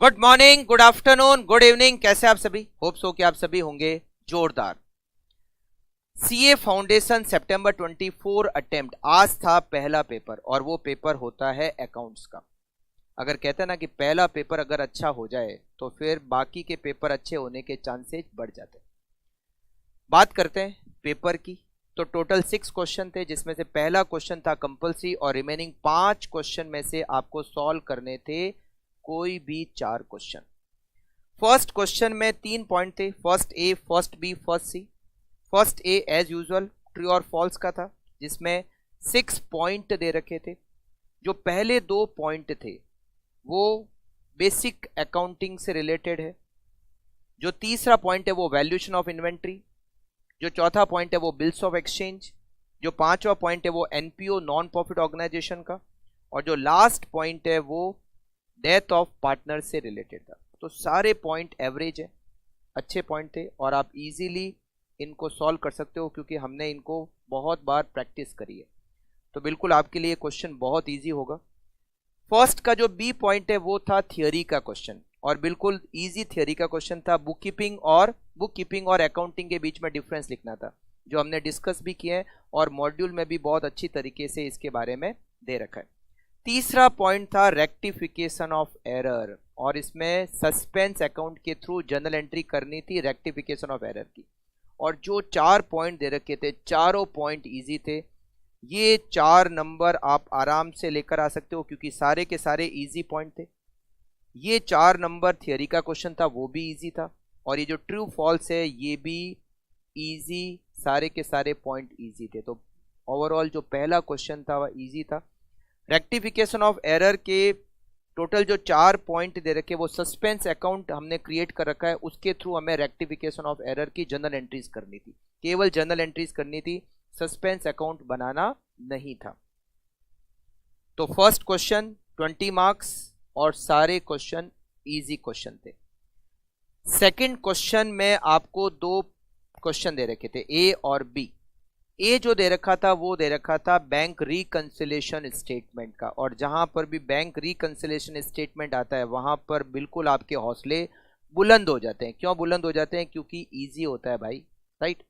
Good morning, good afternoon, good evening. कैसे आप सभी? होप्स हो कि आप सभी होंगे जोरदार। सीए फाउंडेशन सितंबर 24 अटेम्प्ट, आज था पहला पेपर और वो पेपर होता है अकाउंट्स का। अगर कहते हैं ना कि पहला पेपर अगर अच्छा हो जाए तो फिर बाकी के पेपर अच्छे होने के चांसेस बढ़ जाते हैं। बात करते हैं पेपर की। तो टोटल 6 क्वेश्चन थे, जिसमें से पहला क्वेश्चन था कंपल्सरी और रिमेनिंग 5 क्वेश्चन में से आपको सॉल्व करने थे कोई भी 4 क्वेश्चन। फर्स्ट क्वेश्चन में 3 पॉइंट थे, first A, first B, first C. First A as usual true और फॉल्स का था, जिसमें 6 पॉइंट दे रखे थे। जो पहले 2 पॉइंट थे वो बेसिक अकाउंटिंग से रिलेटेड है। जो तीसरा पॉइंट है वो वैल्यूएशन ऑफ इन्वेंट्री। जो चौथा पॉइंट है वो बिल्स ऑफ एक्सचेंज। जो पांचवा पॉइंट है वो एनपीओ, नॉन प्रॉफिट ऑर्गेनाइजेशन का। और जो लास्ट पॉइंट है वो डेथ ऑफ पार्टनर से रिलेटेड था। तो सारे पॉइंट एवरेज है, अच्छे पॉइंट थे और आप इजीली इनको सॉल्व कर सकते हो क्योंकि हमने इनको बहुत बार प्रैक्टिस करी है। तो बिल्कुल आपके लिए क्वेश्चन बहुत इजी होगा। फर्स्ट का जो बी पॉइंट है वो था थियोरी का क्वेश्चन और बिल्कुल इजी थियोरी का क्वेश्चन था। बुक कीपिंग और अकाउंटिंग के बीच में डिफरेंस लिखना था, जो हमने डिस्कस भी किए हैं और मॉड्यूल में भी बहुत अच्छी तरीके से इसके बारे में दे रखा है। तीसरा पॉइंट था रेक्टिफिकेशन ऑफ एरर और इसमें सस्पेंस अकाउंट के थ्रू जर्नल एंट्री करनी थी रेक्टिफिकेशन ऑफ एरर की। और जो 4 पॉइंट दे रखे थे, चारों पॉइंट इजी थे। ये 4 नंबर आप आराम से लेकर आ सकते हो क्योंकि सारे के सारे इजी पॉइंट थे। ये 4 नंबर थियोरी का क्वेश्चन था, वो भी इजी था। और ये जो ट्रू फॉल्स है ये भी इजी, सारे के सारे पॉइंट इजी थे। तो ओवरऑल जो पहला क्वेश्चन था वह इजी था। रेक्टिफिकेशन ऑफ एरर के टोटल जो 4 पॉइंट दे रखे वो सस्पेंस अकाउंट हमने क्रिएट कर रखा है, उसके थ्रू हमें रेक्टिफिकेशन ऑफ एरर की जर्नल एंट्रीज करनी थी, केवल जर्नल एंट्रीज करनी थी, सस्पेंस अकाउंट बनाना नहीं था। तो फर्स्ट क्वेश्चन 20 मार्क्स और सारे क्वेश्चन इजी क्वेश्चन थे। सेकंड क्वेश्चन में आपको 2 क्वेश्चन दे रखे थे, ए और बी। ए जो दे रखा था वो दे रखा था बैंक रिकंसिलेशन स्टेटमेंट का, और जहां पर भी बैंक रिकंसिलेशन स्टेटमेंट आता है वहां पर बिल्कुल आपके हौसले बुलंद हो जाते हैं। क्यों बुलंद हो जाते हैं? क्योंकि इजी होता है भाई, राइट।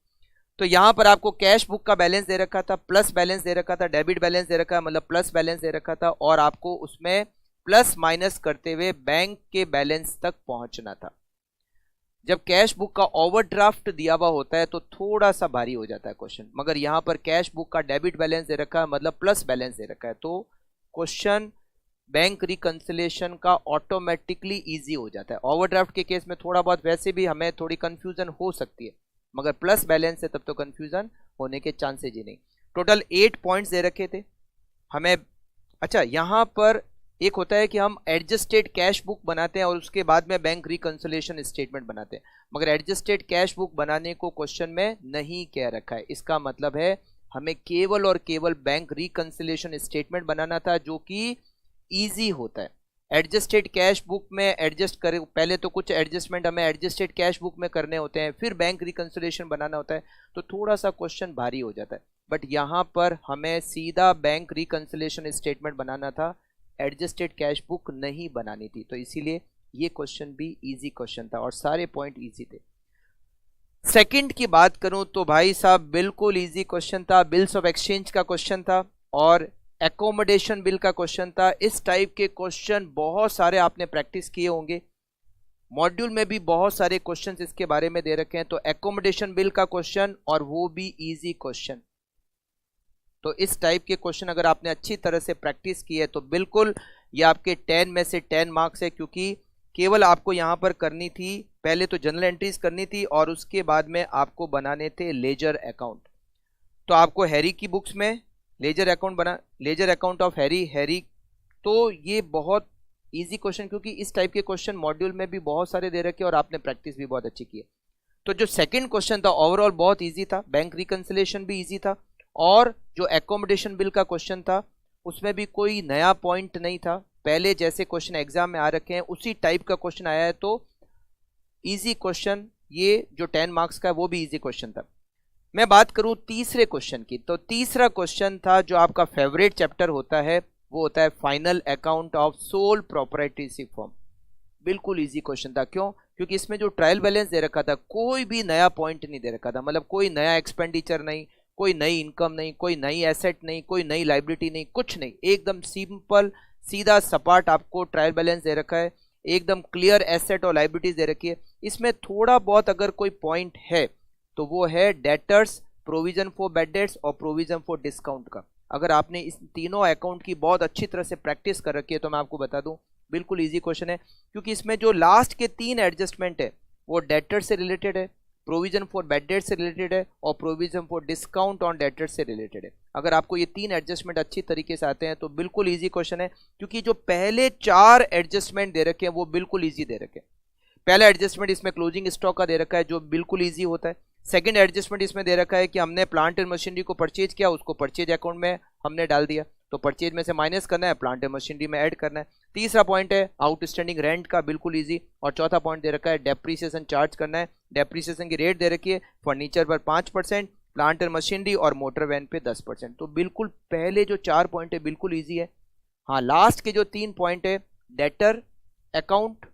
तो यहां पर आपको कैश बुक का बैलेंस दे रखा था, प्लस बैलेंस दे रखा था, डेबिट बैलेंस दे रखा है, मतलब प्लस बैलेंस दे रखा था, और आपको उसमें प्लस माइनस करते हुए बैंक के बैलेंस तक पहुंचना था। जब कैश बुक का ओवरड्राफ्ट दिया हुआ होता है तो थोड़ा सा भारी हो जाता है क्वेश्चन, मगर यहां पर कैश बुक का डेबिट बैलेंस दे रखा है, मतलब प्लस बैलेंस दे रखा है, तो क्वेश्चन बैंक रिकंसिलेशन का ऑटोमेटिकली इजी हो जाता है। ओवरड्राफ्ट के केस में थोड़ा बहुत वैसे भी हमें थोड़ी कंफ्यूजन हो सकती है, मगर प्लस बैलेंस है तब तो कंफ्यूजन होने के चांसेज ही नहीं। टोटल 8 पॉइंट्स दे रखे थे हमें। अच्छा, यहां पर एक होता है कि हम एडजस्टेड कैश बुक बनाते हैं और उसके बाद में बैंक रिकंसिलेशन स्टेटमेंट बनाते हैं, मगर एडजस्टेड कैश बुक बनाने को क्वेश्चन में नहीं कह रखा है। इसका मतलब है हमें केवल और केवल बैंक रिकंसिलेशन स्टेटमेंट बनाना था, जो कि इजी होता है। एडजस्टेड कैश बुक में एडजस्ट करें, पहले तो कुछ एडजस्टमेंट हमें एडजस्टेड कैश बुक में करने होते हैं, फिर बैंक रिकंसिलेशन बनाना होता है, तो थोड़ा सा क्वेश्चन भारी हो जाता है। बट यहाँ पर हमें सीधा बैंक रिकंसिलेशन स्टेटमेंट बनाना था, एडजस्टेड कैश बुक नहीं बनानी थी, तो इसीलिए ये क्वेश्चन भी इजी क्वेश्चन था और सारे पॉइंट इजी थे। सेकंड की बात करूं तो भाई साहब बिल्कुल इजी क्वेश्चन था। बिल्स ऑफ एक्सचेंज का क्वेश्चन था और एकोमोडेशन बिल का क्वेश्चन था। इस टाइप के क्वेश्चन बहुत सारे आपने प्रैक्टिस किए होंगे, मॉड्यूल में भी बहुत सारे क्वेश्चंस इसके बारे में दे रखे हैं। तो एकोमोडेशन बिल का क्वेश्चन, और वो भी इजी क्वेश्चन। तो इस टाइप के क्वेश्चन अगर आपने अच्छी तरह से प्रैक्टिस की है तो बिल्कुल ये आपके 10 में से 10 मार्क्स है, क्योंकि केवल आपको यहाँ पर करनी थी, पहले तो जनरल एंट्रीज करनी थी और उसके बाद में आपको बनाने थे लेजर अकाउंट। तो आपको हैरी की बुक्स में लेजर अकाउंट ऑफ हैरी, तो ये बहुत इजी क्वेश्चन, क्योंकि इस टाइप के क्वेश्चन मॉड्यूल में भी बहुत सारे दे रखे और आपने प्रैक्टिस भी बहुत अच्छी की है। तो जो सेकंड क्वेश्चन था ओवरऑल बहुत इजी था, बैंक रिकंसिलेशन भी इजी था, और जो एकोमोडेशन बिल का क्वेश्चन था उसमें भी कोई नया पॉइंट नहीं था, पहले जैसे क्वेश्चन एग्जाम में आ रखे हैं उसी टाइप का क्वेश्चन आया है, तो इजी क्वेश्चन। ये जो 10 मार्क्स का है वो भी इजी क्वेश्चन था। मैं बात करूं तीसरे क्वेश्चन की, तो तीसरा क्वेश्चन था जो आपका फेवरेट चैप्टर होता है, वो होता है final account of sole proprietorship form. बिल्कुल इजी क्वेश्चन था। क्यों? क्योंकि इसमें जो ट्रायल बैलेंस दे रखा था, कोई भी नया पॉइंट नहीं दे रखा था, मतलब कोई नया एक्सपेंडिचर नहीं, कोई नई इनकम नहीं, कोई नई एसेट नहीं, कोई नई लाइबिलिटी नहीं, कुछ नहीं, एकदम सिंपल सीधा सपाट आपको ट्रायल बैलेंस दे रखा है, एकदम क्लियर एसेट और लाइबिलिटीज दे रखी है। इसमें थोड़ा बहुत अगर कोई पॉइंट है तो वो है debtors, provision for bad debts और प्रोविजन फॉर डिस्काउंट का। अगर आपने इस तीनों अकाउंट की बहुत अच्छी तरह से प्रैक्टिस कर रखी है तो मैं आपको बता दूं बिल्कुल इजी क्वेश्चन है, क्योंकि इसमें जो लास्ट के 3 एडजस्टमेंट है वो डेटर से रिलेटेड है, प्रोविजन फॉर बैड डेट से रिलेटेड है और provision for discount on debtor से रिलेटेड है। अगर आपको ये 3 एडजस्टमेंट अच्छी तरीके से आते हैं तो बिल्कुल इजी क्वेश्चन है, क्योंकि जो पहले 4 एडजस्टमेंट दे रखे हैं वो बिल्कुल इजी दे रखे हैं। पहला एडजस्टमेंट इसमें क्लोजिंग स्टॉक का दे रखा है जो बिल्कुल इजी होता है। सेकंड एडजस्टमेंट इसमें दे रखा है कि हमने प्लांट एंड मशीनरी को परचेज किया, उसको परचेज अकाउंट में हमने डाल दिया, तो परचेज में से माइनस करना है, प्लांट एंड मशीनरी में ऐड करना है। तीसरा पॉइंट है आउटस्टैंडिंग रेंट का, बिल्कुल इजी। और चौथा पॉइंट दे रखा है डेप्रीसिएशन चार्ज करना है, डेप्रीसिएशन की रेट दे रखी है, फर्नीचर पर 5%, प्लांट एंड मशीनरी और मोटर वैन पे 10%। तो बिल्कुल पहले जो 4 पॉइंट है बिल्कुल ईजी है। हाँ, लास्ट के जो 3 पॉइंट है debtor account,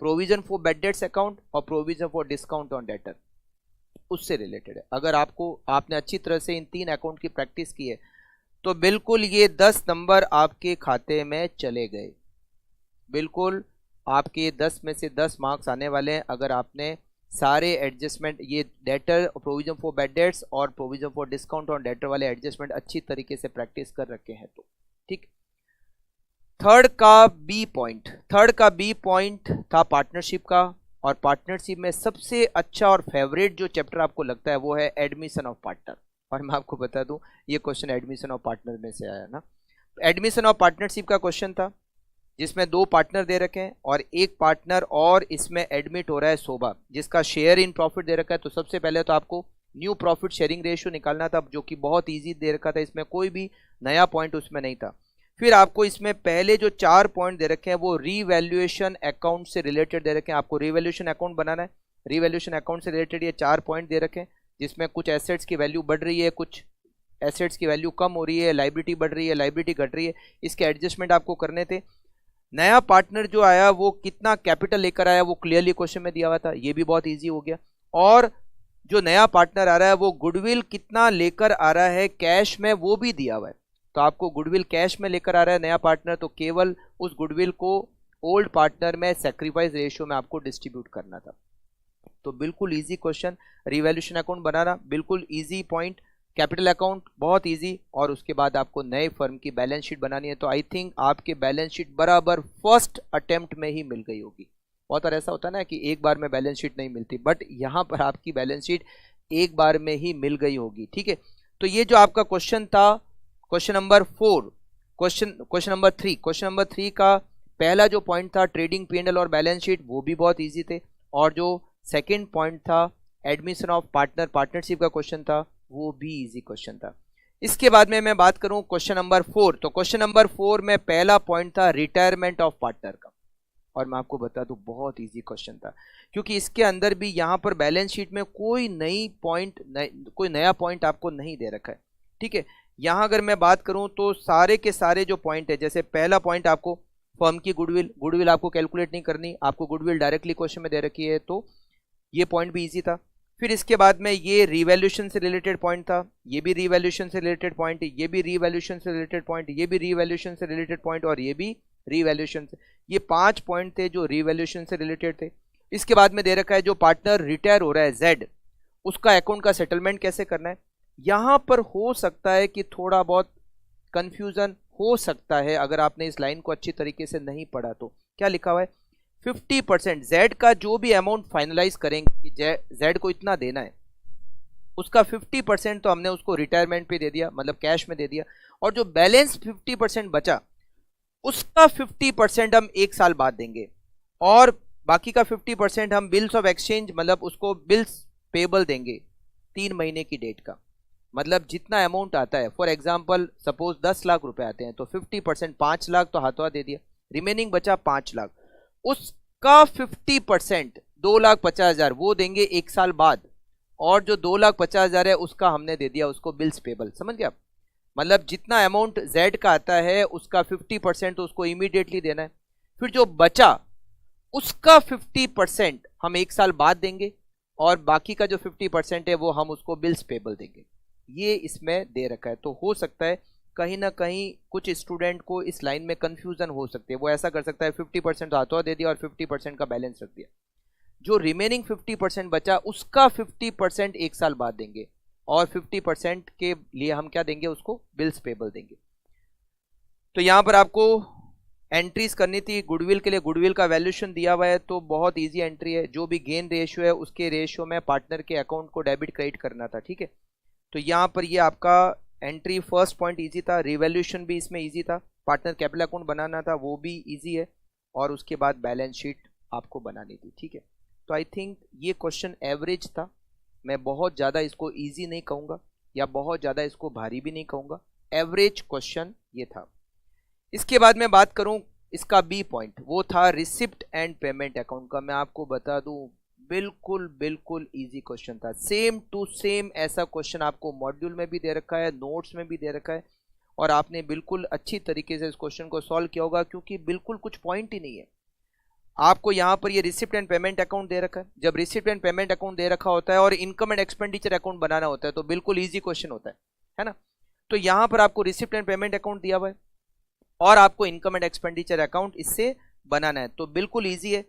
provision for bad debts account और provision for discount on debtor, उससे रिलेटेड है। अगर आपने अच्छी तरह से इन 3 अकाउंट की प्रैक्टिस की है तो बिल्कुल ये 10 नंबर आपके खाते में चले गए, बिल्कुल आपके 10 में से 10 मार्क्स आने वाले हैं अगर आपने सारे एडजस्टमेंट, ये debtor, provision for bad debts और provision for discount on debtor वाले एडजस्टमेंट अच्छी तरीके से प्रैक्टिस कर रखे हैं तो ठीक। थर्ड का बी पॉइंट था पार्टनरशिप का, और पार्टनरशिप में सबसे अच्छा और फेवरेट जो चैप्टर आपको लगता है वो है एडमिशन ऑफ पार्टनर। और मैं आपको बता दूं ये क्वेश्चन एडमिशन ऑफ पार्टनर में से आया ना। एडमिशन ऑफ पार्टनरशिप का क्वेश्चन था जिसमें 2 पार्टनर दे रखे हैं और एक पार्टनर और इसमें एडमिट हो रहा है शोभा, जिसका शेयर इन प्रॉफिट दे रखा है। तो सबसे पहले तो आपको न्यू प्रॉफिट शेयरिंग रेशियो निकालना था, जो कि बहुत ईजी दे रखा था, इसमें कोई भी नया पॉइंट उसमें नहीं था। फिर आपको इसमें पहले जो 4 पॉइंट दे रखे हैं वो रीवैल्यूएशन अकाउंट से रिलेटेड दे रखे हैं, आपको रीवैल्यूएशन अकाउंट बनाना है। रीवैल्यूएशन अकाउंट से रिलेटेड ये 4 पॉइंट दे रखे हैं जिसमें कुछ एसेट्स की वैल्यू बढ़ रही है, कुछ एसेट्स की वैल्यू कम हो रही है, लाइबिलिटी बढ़ रही है, लाइबिलिटी घट रही है, इसके एडजस्टमेंट आपको करने थे। नया पार्टनर जो आया वो कितना कैपिटल लेकर आया वो क्लियरली क्वेश्चन में दिया हुआ था, ये भी बहुत ईजी हो गया। और जो नया पार्टनर आ रहा है वो गुडविल कितना लेकर आ रहा है कैश में वो भी दिया हुआ है। तो आपको गुडविल कैश में लेकर आ रहा है नया पार्टनर, तो केवल उस गुडविल को ओल्ड पार्टनर में सैक्रिफाइस रेशियो में आपको डिस्ट्रीब्यूट करना था। तो बिल्कुल इजी क्वेश्चन, रिवैल्यूएशन अकाउंट बनाना बिल्कुल इजी पॉइंट, कैपिटल अकाउंट बहुत इजी, और उसके बाद आपको नए फर्म की बैलेंस शीट बनानी है। तो आई थिंक आपके बैलेंस शीट बराबर फर्स्ट अटेम्प्ट में ही मिल गई होगी। बहुत बार ऐसा होता है ना कि एक बार में बैलेंस शीट नहीं मिलती, बट यहाँ पर आपकी बैलेंस शीट एक बार में ही मिल गई होगी। ठीक है, तो ये जो आपका क्वेश्चन था क्वेश्चन नंबर 4, क्वेश्चन नंबर 3 का पहला जो पॉइंट था ट्रेडिंग P&L और बैलेंस शीट, वो भी बहुत इजी थे। और जो सेकंड पॉइंट था एडमिशन ऑफ पार्टनरशिप का क्वेश्चन था, वो भी इजी क्वेश्चन था। इसके बाद में मैं बात करूं क्वेश्चन नंबर 4, तो क्वेश्चन नंबर 4 में पहला पॉइंट था रिटायरमेंट ऑफ पार्टनर का, और मैं आपको बता दूं बहुत इजी क्वेश्चन था, क्योंकि इसके अंदर भी यहाँ पर बैलेंस शीट में कोई नया पॉइंट आपको नहीं दे रखा है। ठीक है, यहाँ अगर मैं बात करूं तो सारे के सारे जो पॉइंट है, जैसे पहला पॉइंट आपको फर्म की गुडविल आपको कैलकुलेट नहीं करनी, आपको गुडविल डायरेक्टली क्वेश्चन में दे रखी है, तो ये पॉइंट भी इजी था। फिर इसके बाद में ये रिवैल्यूएशन से रिलेटेड पॉइंट था, ये भी रिवैल्यूएशन से रिलेटेड पॉइंट, ये भी रिवैल्यूएशन से रिलेटेड पॉइंट, ये भी रिवैल्यूएशन से रिलेटेड पॉइंट और ये भी रिवैल्यूएशन से, ये 5 पॉइंट थे जो रिवैल्यूएशन से रिलेटेड थे। इसके बाद में दे रखा है जो पार्टनर रिटायर हो रहा है जेड, उसका अकाउंट का सेटलमेंट कैसे करना है। यहां पर हो सकता है कि थोड़ा बहुत कंफ्यूजन हो सकता है अगर आपने इस लाइन को अच्छी तरीके से नहीं पढ़ा तो। क्या लिखा हुआ है 50% जेड का जो भी अमाउंट फाइनलाइज करेंगे कि जेड को इतना देना है, उसका 50% तो हमने उसको रिटायरमेंट पे दे दिया, मतलब कैश में दे दिया, और जो बैलेंस 50% बचा उसका 50% हम 1 साल बाद देंगे, और बाकी का 50% हम बिल्स ऑफ एक्सचेंज, मतलब उसको बिल्स पेबल देंगे 3 महीने की डेट का। मतलब जितना अमाउंट आता है, फॉर एग्जाम्पल सपोज 10 लाख रुपए आते हैं तो 50% 5 लाख तो हाथों हाथ दे दिया, रिमेनिंग बचा 5 लाख, उसका 50% 2,50,000 वो देंगे 1 साल बाद, और जो 2,50,000 है उसका हमने दे दिया उसको बिल्स पेबल। समझ गया, मतलब जितना अमाउंट जेड का आता है उसका 50% उसको इमीडिएटली देना है, फिर जो बचा उसका 50% हम एक साल बाद देंगे और बाकी का जो 50% है वो हम उसको बिल्स पेबल देंगे। ये इसमें दे रखा है। तो हो सकता है कहीं ना कहीं कुछ स्टूडेंट को इस लाइन में कंफ्यूजन हो सकती है। वो ऐसा कर सकता है 50% तो हाथों दे दिया और 50% का बैलेंस रख दिया। जो रिमेनिंग 50% बचा उसका 50% एक साल बाद देंगे और 50% के लिए हम क्या देंगे, उसको बिल्स पेबल देंगे। तो यहां पर आपको एंट्रीज करनी थी। गुडविल के लिए गुडविल का वैल्यूएशन दिया हुआ है तो बहुत इजी एंट्री है। जो भी गेन रेशियो है उसके रेशियो में पार्टनर के अकाउंट को डेबिट क्रेडिट करना था, ठीक है। तो यहाँ पर ये आपका एंट्री फर्स्ट पॉइंट इजी था, रिवैल्यूएशन भी इसमें इजी था, पार्टनर कैपिटल अकाउंट बनाना था वो भी इजी है, और उसके बाद बैलेंस शीट आपको बनानी थी, ठीक है। तो आई थिंक ये क्वेश्चन एवरेज था। मैं बहुत ज़्यादा इसको इजी नहीं कहूँगा या बहुत ज़्यादा इसको भारी भी नहीं कहूँगा, एवरेज क्वेश्चन ये था। इसके बाद मैं बात करूं इसका बी पॉइंट, वो था रिसिप्ट एंड पेमेंट अकाउंट का। मैं आपको बता दूं बिल्कुल बिल्कुल इजी क्वेश्चन था, सेम टू सेम ऐसा क्वेश्चन आपको मॉड्यूल में भी दे रखा है, नोट्स में भी दे रखा है, और आपने बिल्कुल अच्छी तरीके से इस क्वेश्चन को सॉल्व किया होगा क्योंकि बिल्कुल कुछ पॉइंट ही नहीं है। आपको यहाँ पर ये रिसिप्ट एंड पेमेंट अकाउंट दे रखा है। जब रिसिप्ट एंड पेमेंट अकाउंट दे रखा होता है और इनकम एंड एक्सपेंडिचर अकाउंट बनाना होता है तो बिल्कुल ईजी क्वेश्चन होता है ना। तो यहाँ पर आपको रिसिप्ट एंड पेमेंट अकाउंट दिया हुआ है और आपको इनकम एंड एक्सपेंडिचर अकाउंट इससे बनाना है, तो बिल्कुल इजी है।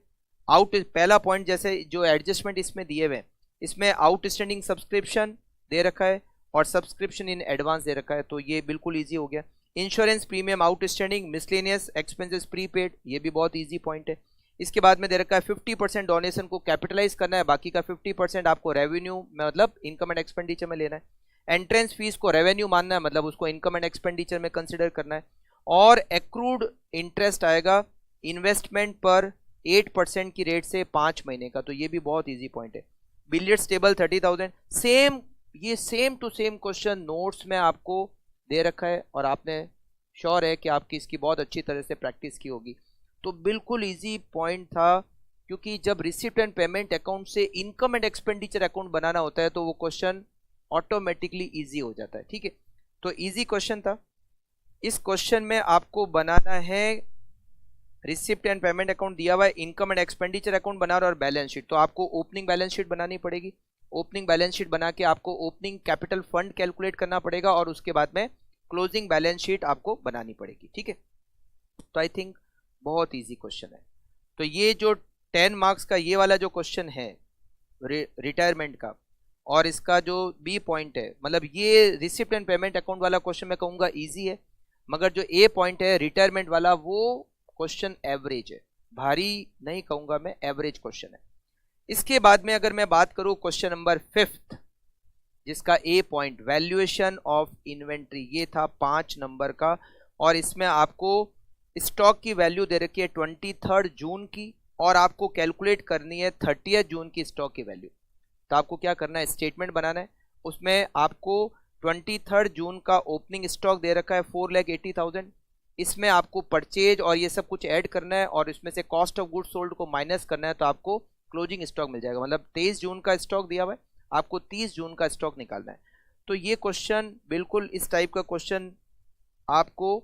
पहला पॉइंट जैसे जो एडजस्टमेंट इसमें दिए हुए हैं, इसमें आउटस्टैंडिंग सब्सक्रिप्शन दे रखा है और सब्सक्रिप्शन इन एडवांस दे रखा है, तो ये बिल्कुल इजी हो गया। Insurance premium outstanding, miscellaneous expenses prepaid, ये भी बहुत इजी पॉइंट है। इसके बाद में दे रखा है 50% डोनेशन को कैपिटलाइज करना है, बाकी का 50% आपको रेवेन्यू मतलब इनकम एंड एक्सपेंडिचर में लेना है। एंट्रेंस फीस को रेवेन्यू मानना है, मतलब उसको इनकम एंड एक्सपेंडिचर में कंसिडर करना है। और एक्रूड इंटरेस्ट आएगा इन्वेस्टमेंट पर 8% की रेट से 5 महीने का, तो ये भी बहुत इजी पॉइंट है। बिलियर्ड्स टेबल 30,000, सेम ये same to same question notes में आपको दे रखा है और आपने श्योर है कि आपकी इसकी बहुत अच्छी तरह से प्रैक्टिस की होगी। तो बिल्कुल इजी पॉइंट था, क्योंकि जब रिसिप्ट एंड पेमेंट अकाउंट से इनकम एंड एक्सपेंडिचर अकाउंट बनाना होता है तो वो क्वेश्चन ऑटोमेटिकली इजी हो जाता है, ठीक है। तो इजी क्वेश्चन था। इस क्वेश्चन में आपको बनाना है रिसिप्ट एंड पेमेंट अकाउंट दिया हुआ है, इनकम एंड एक्सपेंडिचर अकाउंट बना रहा है और बैलेंस शीट। तो आपको ओपनिंग बैलेंस शीट बनानी पड़ेगी। ओपनिंग बैलेंस शीट बना के आपको ओपनिंग कैपिटल फंड कैलकुलेट करना पड़ेगा और उसके बाद में क्लोजिंग बैलेंस शीट आपको बनानी पड़ेगी, ठीक है। तो आई थिंक बहुत इजी क्वेश्चन है। तो ये जो 10 मार्क्स का ये वाला जो क्वेश्चन है रिटायरमेंट का, और इसका जो बी पॉइंट है, मतलब ये रिसिप्ट एंड पेमेंट अकाउंट वाला क्वेश्चन मैं कहूँगा ईजी है, मगर जो ए पॉइंट है रिटायरमेंट वाला वो क्वेश्चन एवरेज है, भारी नहीं कहूँगा मैं, एवरेज क्वेश्चन है। इसके बाद में अगर मैं बात करूँ क्वेश्चन नंबर 5 जिसका ए पॉइंट वैल्यूएशन ऑफ इन्वेंट्री, ये था 5 नंबर का, और इसमें आपको स्टॉक की वैल्यू दे रखी है 23 जून की और आपको कैलकुलेट करनी है 30 जून की स्टॉक की वैल्यू। तो आपको क्या करना है, स्टेटमेंट बनाना है। उसमें आपको 23 जून का ओपनिंग स्टॉक दे रखा है 4,80,000, इसमें आपको परचेज और ये सब कुछ ऐड करना है और इसमें से कॉस्ट ऑफ गुड्स सोल्ड को माइनस करना है, तो आपको क्लोजिंग स्टॉक मिल जाएगा। मतलब 23 जून का स्टॉक दिया हुआ है, आपको 30 जून का स्टॉक निकालना है। तो ये क्वेश्चन बिल्कुल इस टाइप का क्वेश्चन आपको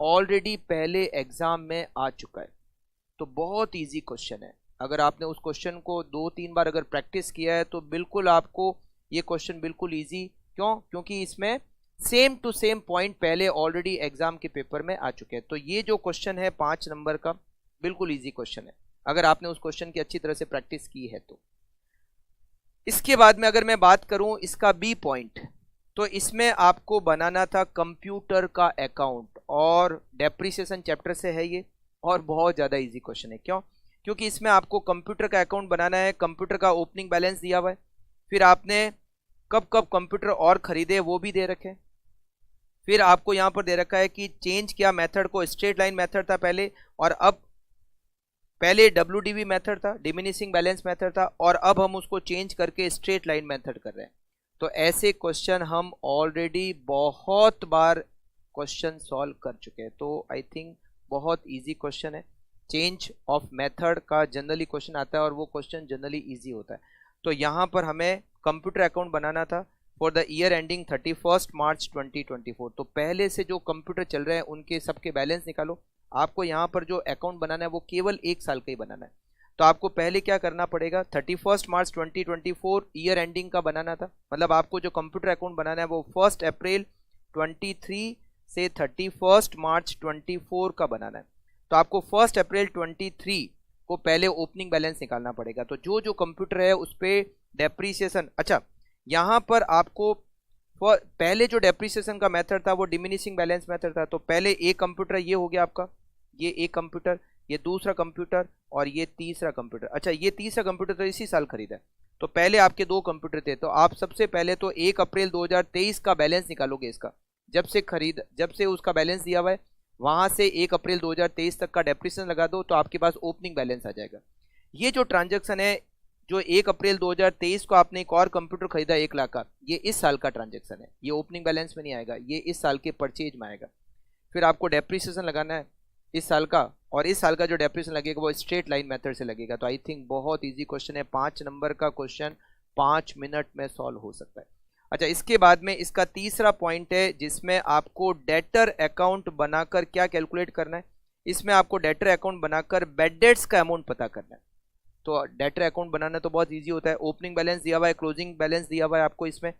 ऑलरेडी पहले एग्जाम में आ चुका है, तो बहुत इजी क्वेश्चन है। अगर आपने उस क्वेश्चन को 2-3 बार अगर प्रैक्टिस किया है तो बिल्कुल आपको ये क्वेश्चन बिल्कुल इजी, क्यों, क्योंकि इसमें सेम टू सेम पॉइंट पहले ऑलरेडी एग्जाम के पेपर में आ चुके हैं। तो ये जो क्वेश्चन है 5 नंबर का बिल्कुल इजी क्वेश्चन है अगर आपने उस क्वेश्चन की अच्छी तरह से प्रैक्टिस की है तो। इसके बाद में अगर मैं बात करूं इसका बी पॉइंट, तो इसमें आपको बनाना था कंप्यूटर का अकाउंट, और डेप्रिसिएशन चैप्टर से है ये, और बहुत ज़्यादा इजी क्वेश्चन है। क्यों, क्योंकि इसमें आपको कंप्यूटर का अकाउंट बनाना है। कंप्यूटर का ओपनिंग बैलेंस दिया हुआ है, फिर आपने कब कब कंप्यूटर और खरीदे वो भी दे रखे, फिर आपको यहाँ पर दे रखा है कि चेंज किया मेथड को, स्ट्रेट लाइन मेथड था पहले, और अब पहले WDV मेथड था, डिमिनिशिंग बैलेंस मेथड था, और अब हम उसको चेंज करके स्ट्रेट लाइन मेथड कर रहे हैं। तो ऐसे क्वेश्चन हम ऑलरेडी बहुत बार क्वेश्चन सॉल्व कर चुके हैं, तो आई थिंक बहुत इजी क्वेश्चन है। चेंज ऑफ मेथड का जनरली क्वेश्चन आता है और वो क्वेश्चन जनरली इजी होता है। तो यहाँ पर हमें कंप्यूटर अकाउंट बनाना था फॉर द ईयर एंडिंग 31 मार्च 2024। तो पहले से जो कंप्यूटर चल रहे हैं उनके सबके बैलेंस निकालो। आपको यहाँ पर जो अकाउंट बनाना है वो केवल 1 साल का ही बनाना है। तो आपको पहले क्या करना पड़ेगा, 31 मार्च 2024 ईयर एंडिंग का बनाना था, मतलब आपको जो कंप्यूटर अकाउंट बनाना है वो 1 अप्रैल 23 से 31 मार्च 24 का बनाना है। तो आपको 1 अप्रैल 23 को पहले ओपनिंग बैलेंस निकालना पड़ेगा। तो जो जो कंप्यूटर है उस पर डेप्रीसिएशन, अच्छा यहाँ पर आपको पहले जो डेप्रीसिएशन का मेथड था वो डिमिनिशिंग बैलेंस मेथड था। तो पहले एक कंप्यूटर ये हो गया आपका, ये एक कंप्यूटर, ये दूसरा कंप्यूटर और ये तीसरा कंप्यूटर। अच्छा ये तीसरा कंप्यूटर तो इसी साल खरीदा है, तो पहले आपके 2 कंप्यूटर थे। तो आप सबसे पहले तो 1 अप्रैल 2023 का बैलेंस निकालोगे इसका, जब से उसका बैलेंस दिया हुआ है वहां से 1 अप्रैल 2023 तक का डेप्रीसिएशन लगा दो, तो आपके पास ओपनिंग बैलेंस आ जाएगा। ये जो ट्रांजेक्शन है, जो 1 अप्रैल 2023 को आपने एक और कंप्यूटर खरीदा 1 लाख का, ये इस साल का ट्रांजेक्शन है, ये ओपनिंग बैलेंस में नहीं आएगा, ये इस साल के परचेज में आएगा। फिर आपको डेप्रीसिएशन लगाना है इस साल का, और इस साल का जो डेप्रीसिएशन लगेगा वो स्ट्रेट लाइन मेथड से लगेगा। तो आई थिंक बहुत इजी क्वेश्चन है, 5 नंबर का क्वेश्चन 5 मिनट में सॉल्व हो सकता है। अच्छा इसके बाद में इसका तीसरा पॉइंट है जिसमें आपको डेटर अकाउंट बनाकर क्या कैलकुलेट करना है, इसमें आपको डेटर अकाउंट बनाकर बेड डेट्स का अमाउंट पता करना है। तो डेटर अकाउंट बनाना तो बहुत इजी होता है, ओपनिंग बैलेंस दिया हुआ है, क्लोजिंग बैलेंस दिया हुआ है आपको इसमें।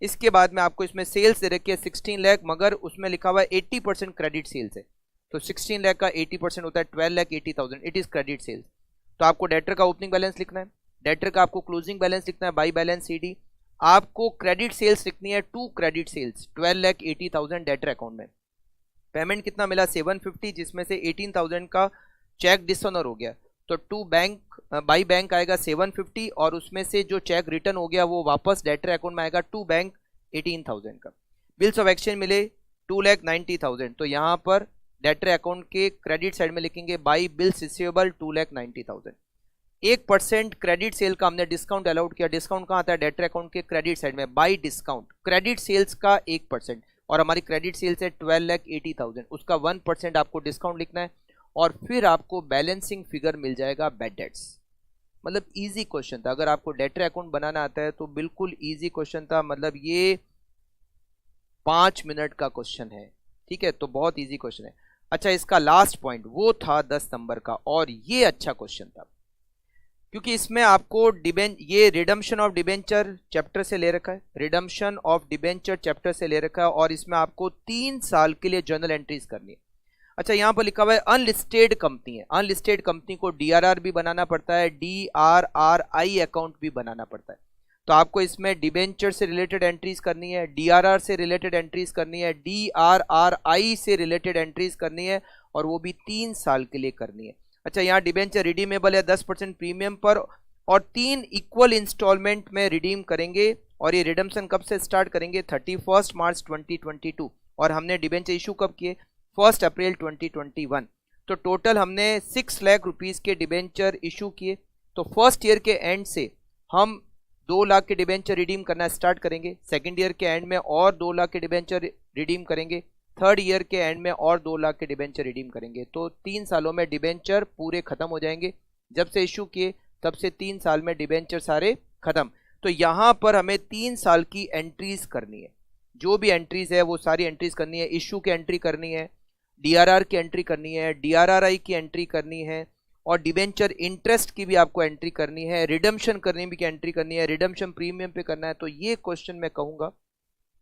इसके बाद में आपको इसमें सेल्स दे रखी है 16 लाख, मगर उसमें लिखा हुआ है 80% क्रेडिट सेल्स है। तो 16 लाख का 80% होता है 12,80,000, इट इज क्रेडिट सेल्स। तो आपको डेटर का ओपनिंग बैलेंस लिखना है, डेटर का आपको क्लोजिंग बैलेंस लिखना है बाई बैलेंस CD। आपको क्रेडिट सेल्स लिखनी है, 2 क्रेडिट सेल्स 12,80,000 डेटर अकाउंट में। पेमेंट कितना मिला 750, जिसमें से 18,000 का चेक डिसऑनर हो गया, तो 2 बैंक बाई बैंक आएगा 750, और उसमें से जो चेक रिटर्न हो गया वो वापस डेटर अकाउंट में आएगा 2 बैंक 18,000 का। बिल्स ऑफ एक्सचेंज मिले 2,90,000, तो यहाँ पर डेटर अकाउंट के क्रेडिट साइड में लिखेंगे by bills receivable 2,90,000। 1% credit sale का हमने डिस्काउंट अलाउड किया, डिस्काउंट कहाँ आता है डेटर अकाउंट के क्रेडिट साइड में, बाई डिस्काउंट क्रेडिट सेल्स का 1%, और हमारी क्रेडिट सेल्स है 12,80,000, उसका 1% आपको डिस्काउंट लिखना है, और फिर आपको बैलेंसिंग फिगर मिल जाएगा बेड डेट्स। मतलब इजी क्वेश्चन था, अगर आपको डेटर अकाउंट बनाना आता है तो बिल्कुल इजी क्वेश्चन था, मतलब ये 5 मिनट का क्वेश्चन है, ठीक है, तो बहुत इजी क्वेश्चन है। अच्छा इसका लास्ट पॉइंट वो था 10 नंबर का, और ये अच्छा क्वेश्चन था क्योंकि इसमें आपको ये रिडम्पशन ऑफ डिबेंचर चैप्टर से ले रखा है, रिडम्पशन ऑफ डिबेंचर चैप्टर से ले रखा है, और इसमें आपको 3 साल के लिए जर्नल एंट्रीज करनी है। अच्छा यहाँ पर लिखा हुआ है अनलिस्टेड कंपनी है, अनलिस्टेड कंपनी को DRR भी बनाना पड़ता है, DRRI अकाउंट भी बनाना पड़ता है। तो आपको इसमें डिबेंचर से रिलेटेड एंट्रीज करनी है, DRR से रिलेटेड एंट्रीज करनी है, DRRI से रिलेटेड एंट्रीज करनी है, और वो भी 3 साल के लिए करनी है। अच्छा यहाँ डिबेंचर रिडीमेबल है 10% प्रीमियम पर, और 3 इक्वल इंस्टॉलमेंट में रिडीम करेंगे, और ये रिडम्पशन कब से स्टार्ट करेंगे 31 मार्च 2022, और हमने डिबेंचर इशू कब किए 1 अप्रैल 2021। तो टोटल हमने 6 लाख रुपीस के डिबेंचर इशू किए। तो फर्स्ट ईयर के एंड से हम 2 लाख के डिबेंचर रिडीम करना स्टार्ट करेंगे, सेकेंड ईयर के एंड में और 2 लाख के डिबेंचर रिडीम करेंगे, थर्ड ईयर के एंड में और 2 लाख के डिबेंचर रिडीम करेंगे। तो 3 सालों में डिबेंचर पूरे खत्म हो जाएंगे, जब से इशू किए तब से 3 साल में डिबेंचर सारे खत्म। तो यहाँ पर हमें 3 साल की एंट्रीज करनी है, जो भी एंट्रीज है वो सारी एंट्रीज करनी है। इशू की एंट्री करनी है, DRR की एंट्री करनी है, DRRI की एंट्री करनी है, और डिबेंचर इंटरेस्ट की भी आपको एंट्री करनी है, रिडम्पशन करने की एंट्री करनी है, रिडम्पशन प्रीमियम पे करना है। तो ये क्वेश्चन मैं कहूँगा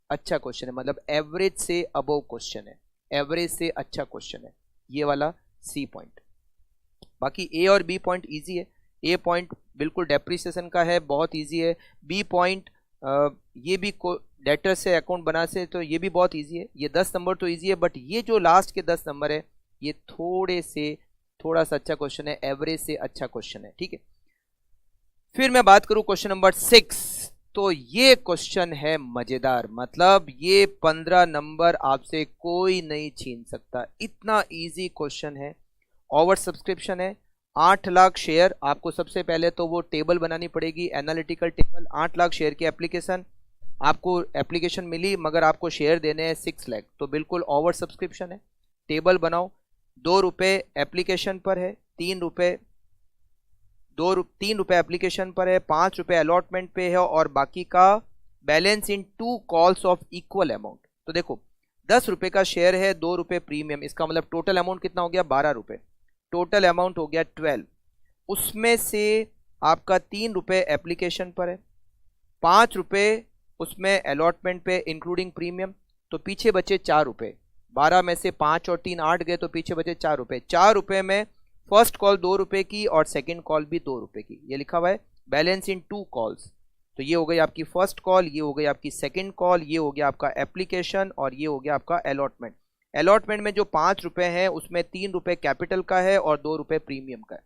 अच्छा क्वेश्चन है, मतलब एवरेज से अबव क्वेश्चन है, एवरेज से अच्छा क्वेश्चन है ये वाला C पॉइंट। बाकी A और B पॉइंट इजी है, A पॉइंट बिल्कुल डेप्रिसिएशन का है, बहुत इजी है। B पॉइंट ये भी डेटर से अकाउंट बना से, तो ये भी बहुत इजी है। ये 10 नंबर तो इजी है, बट ये जो लास्ट के 10 नंबर है ये थोड़ा सा अच्छा क्वेश्चन है, एवरेज से अच्छा क्वेश्चन है, ठीक है। फिर मैं बात करूं क्वेश्चन नंबर 6, तो ये क्वेश्चन है मजेदार, मतलब ये 15 नंबर आपसे कोई नहीं छीन सकता, इतना इजी क्वेश्चन है। ओवर सब्सक्रिप्शन है, 8 लाख शेयर। आपको सबसे पहले तो वो टेबल बनानी पड़ेगी, एनालिटिकल टेबल। 8 लाख शेयर की एप्लीकेशन, आपको एप्लीकेशन मिली मगर आपको शेयर देने हैं 6 लाख, तो बिल्कुल ओवर सब्सक्रिप्शन है। टेबल बनाओ, 2 रुपये एप्लीकेशन पर है, 3 रुपये एप्लीकेशन पर है, 5 रुपये अलॉटमेंट पे है, और बाकी का balance in 2 calls of equal amount. तो देखो ₹10 का शेयर है, ₹2 प्रीमियम, इसका मतलब टोटल अमाउंट कितना हो गया? ₹12। टोटल अमाउंट हो गया 12। उसमें से आपका ₹3 एप्लीकेशन पर है, ₹5 उसमें अलॉटमेंट पे इंक्लूडिंग प्रीमियम, तो पीछे बचे ₹4। 12 में से 5 और 3 8 गए, तो पीछे बचे ₹4। ₹4 में फर्स्ट कॉल ₹2 की और सेकंड कॉल भी ₹2 की, ये लिखा हुआ है बैलेंस इन 2 कॉल्स। तो ये हो गई आपकी फर्स्ट कॉल, ये हो गई आपकी सेकंड कॉल, ये हो गया आपका एप्लीकेशन और ये हो गया आपका अलॉटमेंट। अलॉटमेंट में जो ₹5 है उसमें ₹3 कैपिटल का है और ₹2 प्रीमियम का है।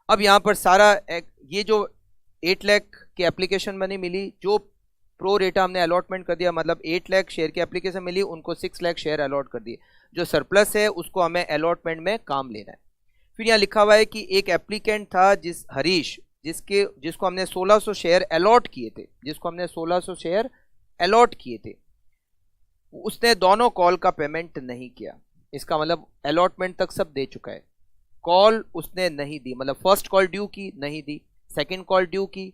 अब यहां पर सारा ये जो 8 लाख की एप्लीकेशन मनी मिली, जो प्रो रेटा हमने अलॉटमेंट कर दिया, मतलब 8 लाख शेयर की एप्लीकेशन मिली, उनको 6 लाख शेयर अलॉट कर दिए। जो सरप्लस है उसको हमें अलॉटमेंट में काम लेना है। फिर यहाँ लिखा हुआ है कि एक एप्लीकेंट था हरीश, जिसको हमने 1600 शेयर अलॉट किए थे, जिसको हमने 1600 शेयर अलॉट किए थे, उसने दोनों कॉल का पेमेंट नहीं किया। इसका मतलब अलॉटमेंट तक सब दे चुका है, कॉल उसने नहीं दी, मतलब फर्स्ट कॉल ड्यू की नहीं दी, सेकंड कॉल ड्यू की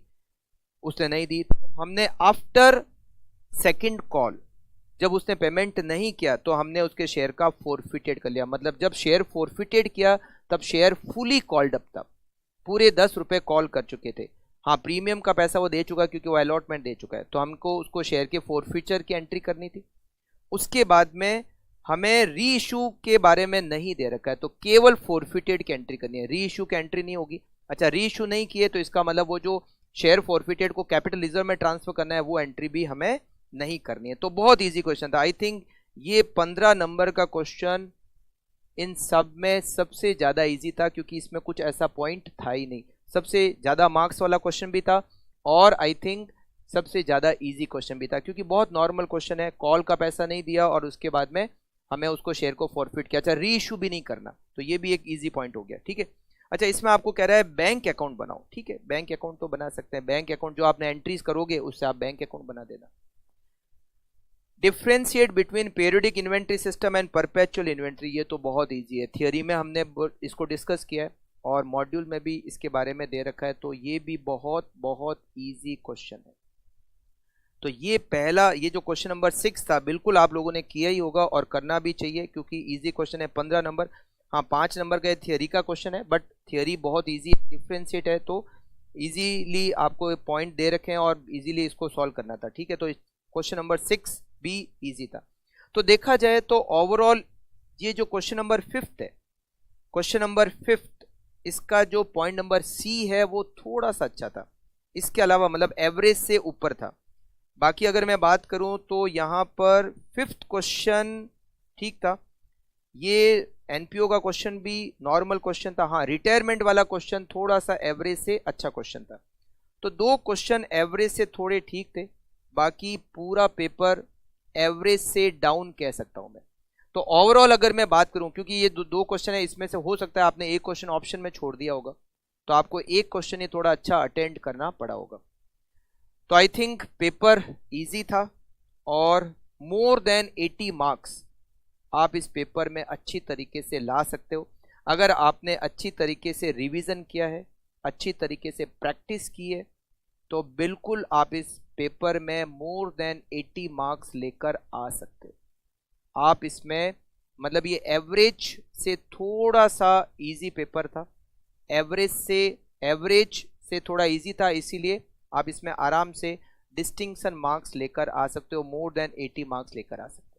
उसने नहीं दी। तो हमने आफ्टर सेकंड कॉल जब उसने पेमेंट नहीं किया तो हमने उसके शेयर का फोरफिटेड कर लिया। मतलब जब शेयर फोरफिटेड किया तब शेयर फुली कॉल्ड अप था, पूरे ₹10 कॉल कर चुके थे। हाँ, प्रीमियम का पैसा वो दे चुका क्योंकि वो अलॉटमेंट दे चुका है, तो हमको उसको शेयर के फोरफिचर की एंट्री करनी थी। उसके बाद में हमें री इशू के बारे में नहीं दे रखा है, तो केवल फोरफिटेड की एंट्री करनी है, री इशू की एंट्री नहीं होगी। अच्छा, री इशू नहीं किए तो इसका मतलब वो जो शेयर फोरफिटेड को कैपिटल रिजर्व में ट्रांसफर करना है वो एंट्री भी हमें नहीं करनी है। तो बहुत इजी क्वेश्चन था। आई थिंक ये 15 नंबर का क्वेश्चन इन सब में सबसे ज्यादा इजी था, क्योंकि इसमें कुछ ऐसा पॉइंट था ही नहीं। सबसे ज्यादा मार्क्स वाला क्वेश्चन भी था और आई थिंक सबसे ज्यादा इजी क्वेश्चन भी था, क्योंकि बहुत नॉर्मल क्वेश्चन है। कॉल का पैसा नहीं दिया और उसके बाद में हमें उसको शेयर को फॉरफिट किया। अच्छा, री इशू भी नहीं करना, तो ये भी एक इजी पॉइंट हो गया। ठीक है। अच्छा, इसमें आपको कह रहा है बैंक अकाउंट बनाओ। ठीक है, बैंक अकाउंट तो बना सकते हैं। बैंक अकाउंट जो आपने एंट्रीज करोगे उससे आप बैंक अकाउंट बना देना। Differentiate between periodic inventory system and perpetual inventory, ये तो बहुत इजी है। थियोरी में हमने इसको डिस्कस किया है और मॉड्यूल में भी इसके बारे में दे रखा है, तो ये भी बहुत बहुत इजी क्वेश्चन है। तो ये पहला, ये जो क्वेश्चन नंबर 6 था, बिल्कुल आप लोगों ने किया ही होगा और करना भी चाहिए, क्योंकि इजी क्वेश्चन है। 15 नंबर, हाँ 5 नंबर का थियोरी का क्वेश्चन है, बट थियोरी बहुत इजी डिफ्रेंशिएट है, तो इजीली आपको पॉइंट दे रखे हैं और इजीली इसको सॉल्व करना था। ठीक है, तो क्वेश्चन नंबर 6 भी इजी था। तो देखा जाए तो ओवरऑल ये जो क्वेश्चन नंबर 5 है, क्वेश्चन नंबर 5, इसका जो पॉइंट नंबर सी है वो थोड़ा सा अच्छा था, इसके अलावा मतलब एवरेज से ऊपर था। बाकी अगर मैं बात करूं तो यहां पर 5th क्वेश्चन ठीक था। ये एनपीओ का क्वेश्चन भी नॉर्मल क्वेश्चन था। हाँ, रिटायरमेंट वाला क्वेश्चन थोड़ा सा एवरेज से अच्छा क्वेश्चन था। तो 2 क्वेश्चन एवरेज से थोड़े ठीक थे, बाकी पूरा पेपर एवरेज से डाउन कह सकता हूं मैं। तो ओवरऑल अगर मैं बात करूं, क्योंकि ये दो क्वेश्चन है, इसमें से हो सकता है आपने एक क्वेश्चन ऑप्शन में छोड़ दिया होगा, तो आपको एक क्वेश्चन ही थोड़ा अच्छा अटेंड करना पड़ा होगा। तो आई थिंक पेपर इजी था और मोर देन 80 मार्क्स आप इस पेपर में अच्छी तरीके से ला सकते हो, अगर आपने अच्छी तरीके से रिवीजन किया है, अच्छी तरीके से प्रैक्टिस की है, तो बिल्कुल आप इस पेपर में मोर देन 80 मार्क्स लेकर आ सकते हो। आप इसमें मतलब ये एवरेज से थोड़ा सा इजी पेपर था, एवरेज से थोड़ा इजी था, इसीलिए आप इसमें आराम से डिस्टिंक्शन मार्क्स लेकर आ सकते हो, मोर देन 80 मार्क्स लेकर आ सकते हो।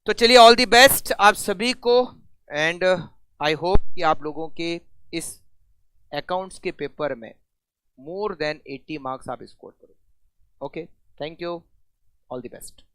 तो चलिए, ऑल दी बेस्ट आप सभी को, एंड आई होप कि आप लोगों के इस अकाउंट्स के पेपर में मोर देन 80 मार्क्स आप स्कोर करो। Okay, thank you, all the best.